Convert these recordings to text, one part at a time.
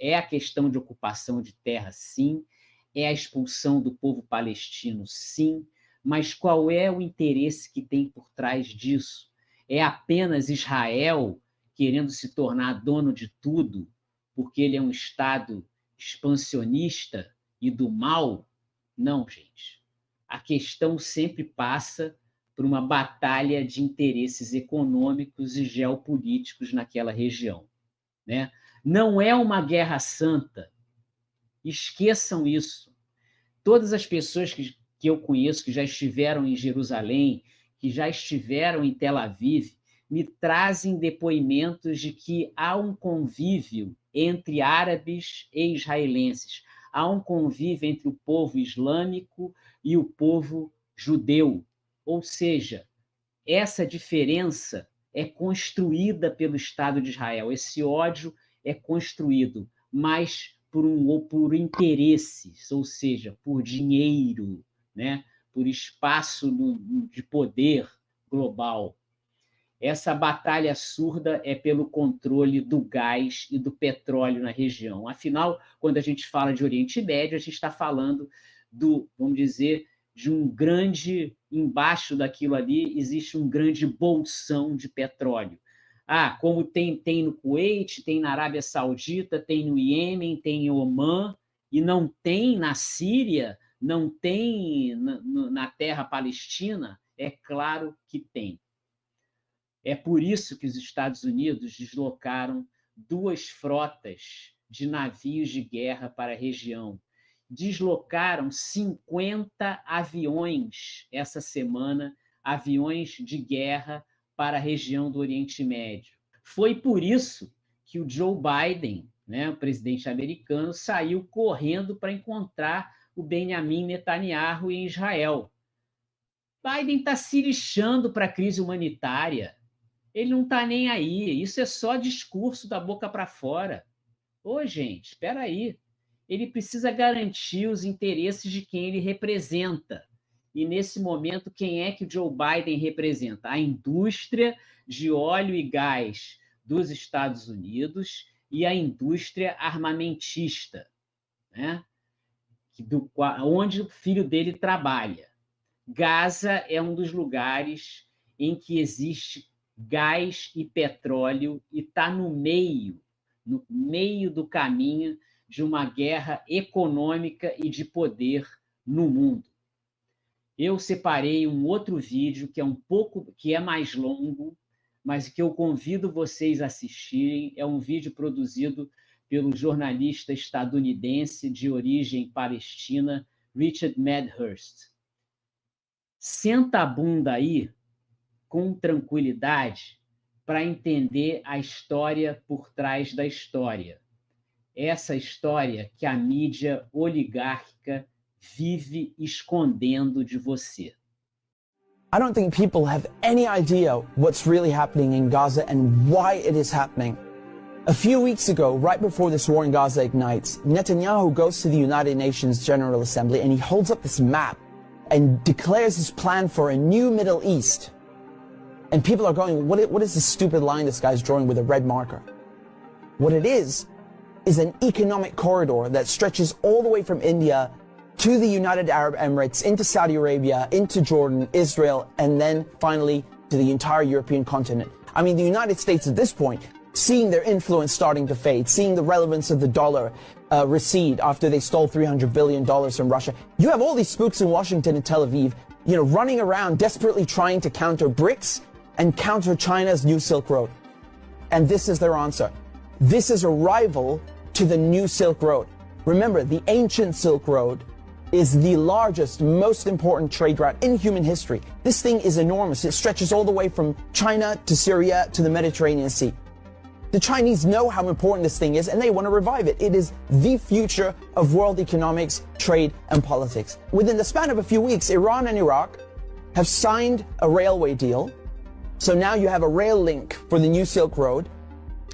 É a questão de ocupação de terra, sim. É a expulsão do povo palestino, sim. Mas qual é o interesse que tem por trás disso? É apenas Israel querendo se tornar dono de tudo, porque ele é um Estado expansionista e do mal? Não, gente. A questão sempre passa por uma batalha de interesses econômicos e geopolíticos naquela região, né? Não é uma guerra santa. Esqueçam isso. Todas as pessoas que eu conheço, que já estiveram em Jerusalém, que já estiveram em Tel Aviv, me trazem depoimentos de que há um convívio entre árabes e israelenses, há um convívio entre o povo islâmico e o povo judeu. Ou seja, essa diferença é construída pelo Estado de Israel, esse ódio é construído, mas por interesses, ou seja, por dinheiro, né? Por espaço de poder global. Essa batalha surda é pelo controle do gás e do petróleo na região. Afinal, quando a gente fala de Oriente Médio, a gente está falando vamos dizer, de um grande, embaixo daquilo ali, existe um grande bolsão de petróleo. Como tem no Kuwait, tem na Arábia Saudita, tem no Iêmen, tem em Omã, e não tem na Síria, não tem na terra palestina? É claro que tem. É por isso que os Estados Unidos deslocaram 2 frotas de navios de guerra para a região. Deslocaram 50 aviões essa semana, aviões de guerra para a região do Oriente Médio. Foi por isso que o Joe Biden, né, o presidente americano, saiu correndo para encontrar o Benjamin Netanyahu em Israel. Biden está se lixando para a crise humanitária. Ele não está nem aí. Isso é só discurso da boca para fora. Ô, gente, espera aí. Ele precisa garantir os interesses de quem ele representa. E, nesse momento, quem é que o Joe Biden representa? A indústria de óleo e gás dos Estados Unidos e a indústria armamentista, né? Onde o filho dele trabalha. Gaza é um dos lugares em que existe gás e petróleo e está no meio do caminho de uma guerra econômica e de poder no mundo. Eu separei um outro vídeo que é mais longo, mas que eu convido vocês a assistirem. É um vídeo produzido pelo jornalista estadunidense de origem palestina, Richard Medhurst. Senta a bunda aí, com tranquilidade, para entender a história por trás da história. Essa história que a mídia oligárquica vive escondendo de você. I don't think people have any idea what's really happening in Gaza and why it is happening. A few weeks ago, right before this war in Gaza ignites, Netanyahu goes to the United Nations General Assembly and he holds up this map and declares his plan for a new Middle East. And people are going, what is this stupid line this guy's drawing with a red marker? What it is an economic corridor that stretches all the way from India to the United Arab Emirates, into Saudi Arabia, into Jordan, Israel, and then finally to the entire European continent. I mean, the United States at this point, seeing their influence starting to fade, seeing the relevance of the dollar recede after they stole $300 billion from Russia. You have all these spooks in Washington and Tel Aviv, running around desperately trying to counter BRICS and counter China's new Silk Road. And this is their answer. This is a rival to the new Silk Road. Remember, the ancient Silk Road is the largest, most important trade route in human history. This thing is enormous. It stretches all the way from China to Syria to the Mediterranean Sea. The Chinese know how important this thing is and they want to revive it. It is the future of world economics, trade, and politics. Within the span of a few weeks, Iran and Iraq have signed a railway deal. So now you have a rail link for the new Silk Road.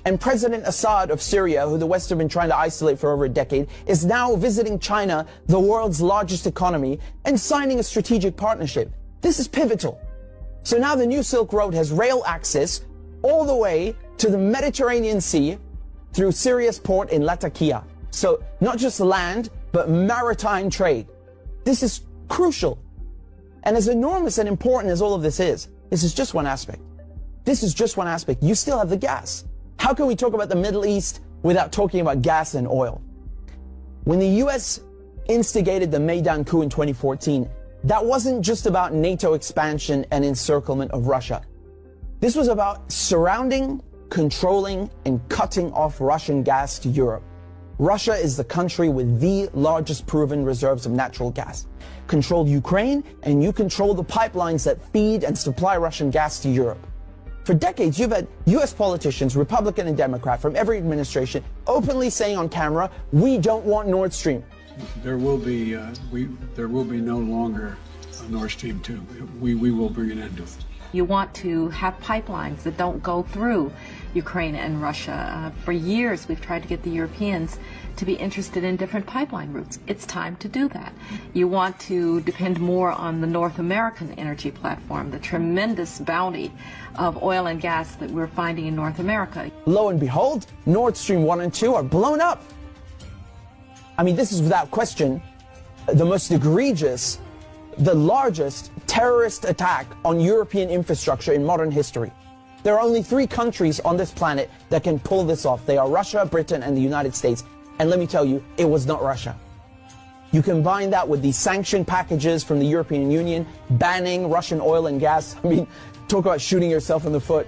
And President Assad of Syria, who the West have been trying to isolate for over a decade, is now visiting China, the world's largest economy, and signing a strategic partnership. This is pivotal. So now the new Silk Road has rail access all the way to the Mediterranean Sea, through Syria's port in Latakia. So not just land, but maritime trade. This is crucial. And as enormous and important as all of this is just one aspect. This is just one aspect. You still have the gas. How can we talk about the Middle East without talking about gas and oil? When the US instigated the Maidan coup in 2014, that wasn't just about NATO expansion and encirclement of Russia. This was about surrounding, controlling, and cutting off Russian gas to Europe. Russia is the country with the largest proven reserves of natural gas. Control Ukraine, and you control the pipelines that feed and supply Russian gas to Europe. For decades, you've had US politicians, Republican and Democrat, from every administration, openly saying on camera, we don't want Nord Stream. There will be no longer a Nord Stream 2. We will bring an end to it. You want to have pipelines that don't go through Ukraine and Russia. For years, we've tried to get the Europeans to be interested in different pipeline routes. It's time to do that. You want to depend more on the North American energy platform, the tremendous bounty of oil and gas that we're finding in North America. Lo and behold, Nord Stream 1 and 2 are blown up. I mean, this is without question the most egregious, the largest terrorist attack on European infrastructure in modern history. There are only 3 countries on this planet that can pull this off. They are Russia, Britain, and the United States. And let me tell you, it was not Russia. You combine that with the sanction packages from the European Union, banning Russian oil and gas. I mean, talk about shooting yourself in the foot.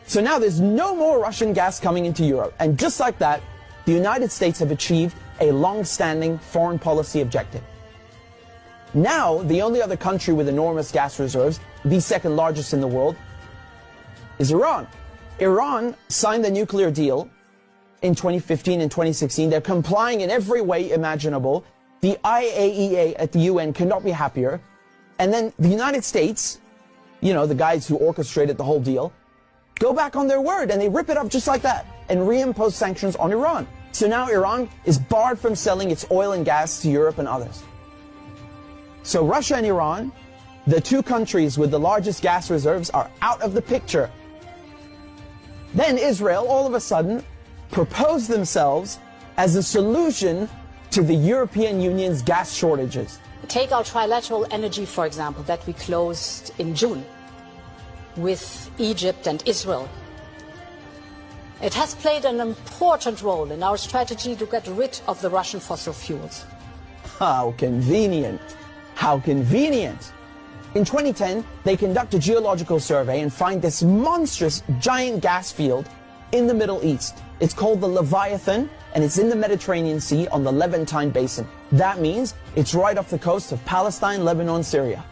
So now there's no more Russian gas coming into Europe. And just like that, the United States have achieved a long-standing foreign policy objective. Now, the only other country with enormous gas reserves, the second largest in the world, is Iran. Iran signed the nuclear deal in 2015 and 2016. They're complying in every way imaginable. The IAEA at the UN cannot be happier. And then the United States, you know, the guys who orchestrated the whole deal, go back on their word and they rip it up just like that and reimpose sanctions on Iran. So now Iran is barred from selling its oil and gas to Europe and others. So Russia and Iran, the 2 countries with the largest gas reserves, are out of the picture. Then Israel, all of a sudden, proposed themselves as a solution to the European Union's gas shortages. Take our trilateral energy, for example, that we closed in June with Egypt and Israel. It has played an important role in our strategy to get rid of the Russian fossil fuels. How convenient. How convenient. In 2010, they conduct a geological survey and find this monstrous giant gas field in the Middle East. It's called the Leviathan, and it's in the Mediterranean Sea on the Levantine Basin. That means it's right off the coast of Palestine, Lebanon, Syria.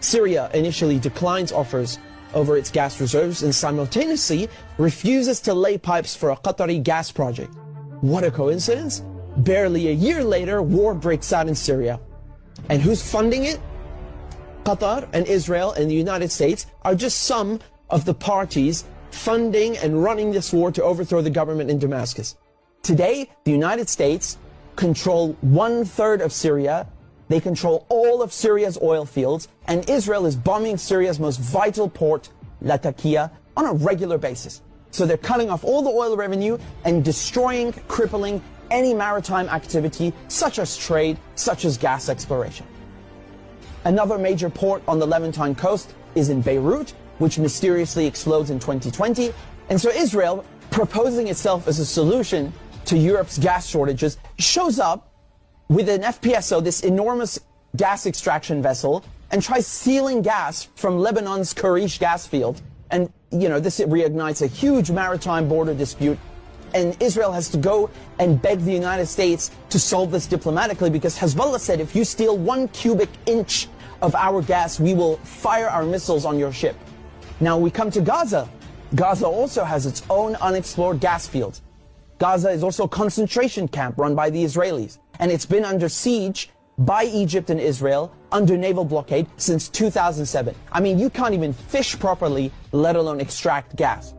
Syria initially declines offers over its gas reserves and simultaneously refuses to lay pipes for a Qatari gas project. What a coincidence! Barely a year later, war breaks out in Syria. And who's funding it? Qatar and Israel and the United States are just some of the parties funding and running this war to overthrow the government in Damascus. Today, the United States control 1/3 of Syria. They control all of Syria's oil fields, and Israel is bombing Syria's most vital port, Latakia, on a regular basis. So they're cutting off all the oil revenue and destroying, crippling any maritime activity, such as trade, such as gas exploration. Another major port on the Levantine coast is in Beirut, which mysteriously explodes in 2020. And so Israel, proposing itself as a solution to Europe's gas shortages, shows up with an FPSO, this enormous gas extraction vessel, and tries stealing gas from Lebanon's Karish gas field. And, you know, this reignites a huge maritime border dispute. And Israel has to go and beg the United States to solve this diplomatically, because Hezbollah said, if you steal 1 cubic inch of our gas, we will fire our missiles on your ship. Now we come to Gaza. Gaza also has its own unexplored gas fields. Gaza is also a concentration camp run by the Israelis, and it's been under siege by Egypt and Israel under naval blockade since 2007. I mean, you can't even fish properly, let alone extract gas.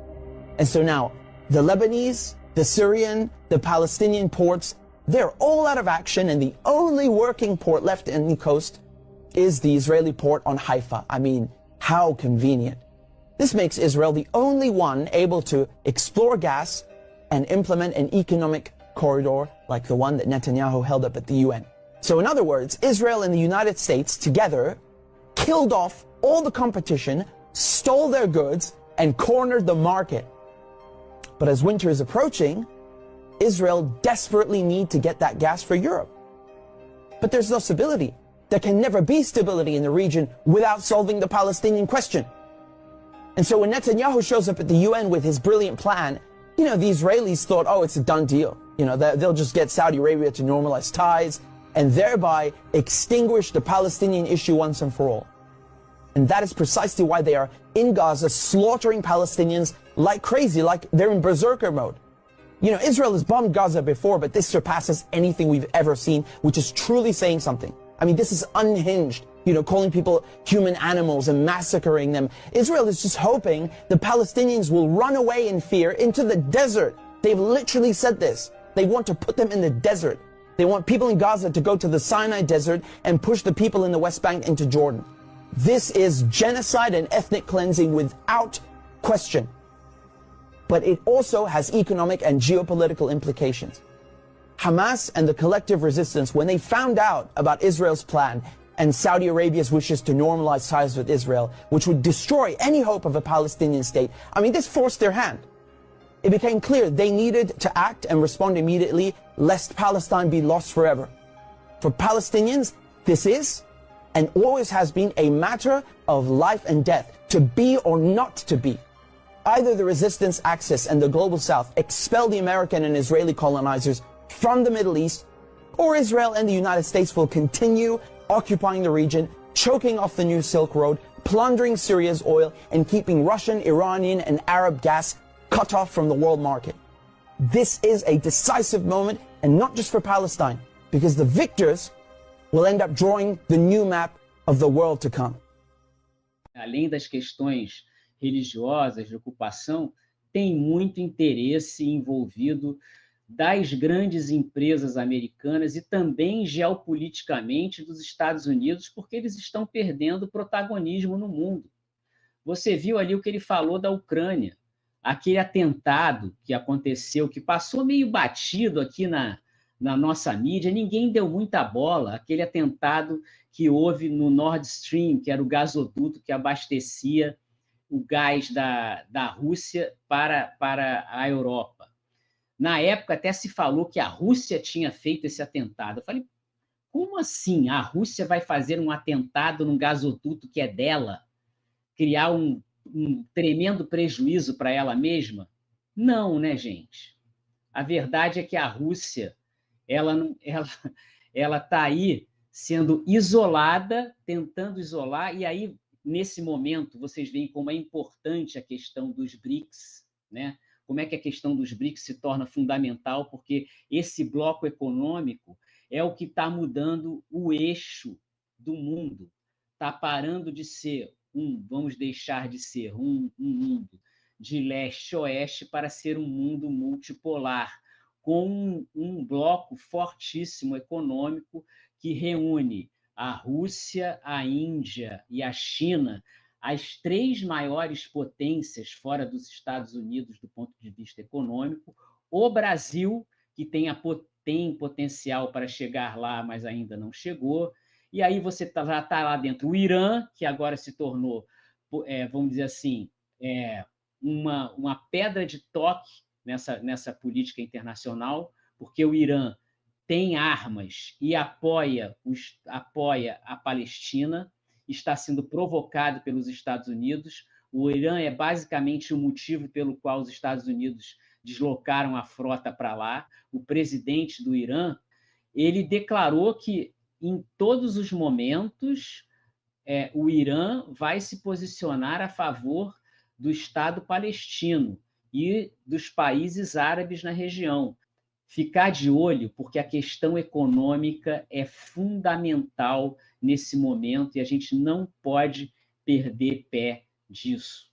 And so now, the Lebanese, the Syrian, the Palestinian ports, they're all out of action, and the only working port left in the coast is the Israeli port on Haifa. I mean, how convenient. This makes Israel the only one able to explore gas, and implement an economic corridor like the one that Netanyahu held up at the UN. So in other words, Israel and the United States together killed off all the competition, stole their goods, and cornered the market. But as winter is approaching, Israel desperately needs to get that gas for Europe. But there's no stability. There can never be stability in the region without solving the Palestinian question. And so when Netanyahu shows up at the UN with his brilliant plan, you know, the Israelis thought, oh, it's a done deal. You know, they'll just get Saudi Arabia to normalize ties and thereby extinguish the Palestinian issue once and for all. And that is precisely why they are in Gaza slaughtering Palestinians like crazy, like they're in berserker mode. You know, Israel has bombed Gaza before, but this surpasses anything we've ever seen, which is truly saying something. I mean, this is unhinged, you know, calling people human animals and massacring them. Israel is just hoping the Palestinians will run away in fear into the desert. They've literally said this. They want to put them in the desert. They want people in Gaza to go to the Sinai desert and push the people in the West Bank into Jordan. This is genocide and ethnic cleansing without question. But it also has economic and geopolitical implications. Hamas and the collective resistance, when they found out about Israel's plan and Saudi Arabia's wishes to normalize ties with Israel, which would destroy any hope of a Palestinian state, I mean, this forced their hand. It became clear they needed to act and respond immediately, lest Palestine be lost forever. For Palestinians, this is and always has been a matter of life and death, to be or not to be. Either the resistance axis and the global south expel the American and Israeli colonizers from the Middle East, or Israel and the United States will continue occupying the region, choking off the new Silk Road, plundering Syria's oil, and keeping Russian, Iranian, and Arab gas cut off from the world market. This is a decisive moment, and not just for Palestine, because the victors will end up drawing the new map of the world to come. Além das questões religiosas de ocupação, tem muito interesse envolvido das grandes empresas americanas e também geopoliticamente dos Estados Unidos, porque eles estão perdendo protagonismo no mundo. Você viu ali o que ele falou da Ucrânia, aquele atentado que aconteceu, que passou meio batido aqui na nossa mídia, ninguém deu muita bola, aquele atentado que houve no Nord Stream, que era o gasoduto que abastecia o gás da Rússia para a Europa. Na época, até se falou que a Rússia tinha feito esse atentado. Eu falei, como assim a Rússia vai fazer um atentado num gasoduto que é dela? Criar um tremendo prejuízo para ela mesma? Não, né, gente? A verdade é que a Rússia ela está aí sendo isolada, tentando isolar, e aí, nesse momento, vocês veem como é importante a questão dos BRICS, né? Como é que a questão dos BRICS se torna fundamental, porque esse bloco econômico é o que está mudando o eixo do mundo. Está parando de ser vamos deixar de ser um mundo de leste-oeste para ser um mundo multipolar, com um bloco fortíssimo econômico que reúne a Rússia, a Índia e a China, as três maiores potências fora dos Estados Unidos do ponto de vista econômico, o Brasil, que tem potencial para chegar lá, mas ainda não chegou, e aí você já está lá dentro o Irã, que agora se tornou, vamos dizer assim, uma pedra de toque nessa política internacional, porque o Irã tem armas e apoia a Palestina, está sendo provocado pelos Estados Unidos. O Irã é basicamente o motivo pelo qual os Estados Unidos deslocaram a frota para lá. O presidente do Irã, ele declarou que, em todos os momentos, o Irã vai se posicionar a favor do Estado palestino e dos países árabes na região. Ficar de olho, porque a questão econômica é fundamental nesse momento e a gente não pode perder pé disso.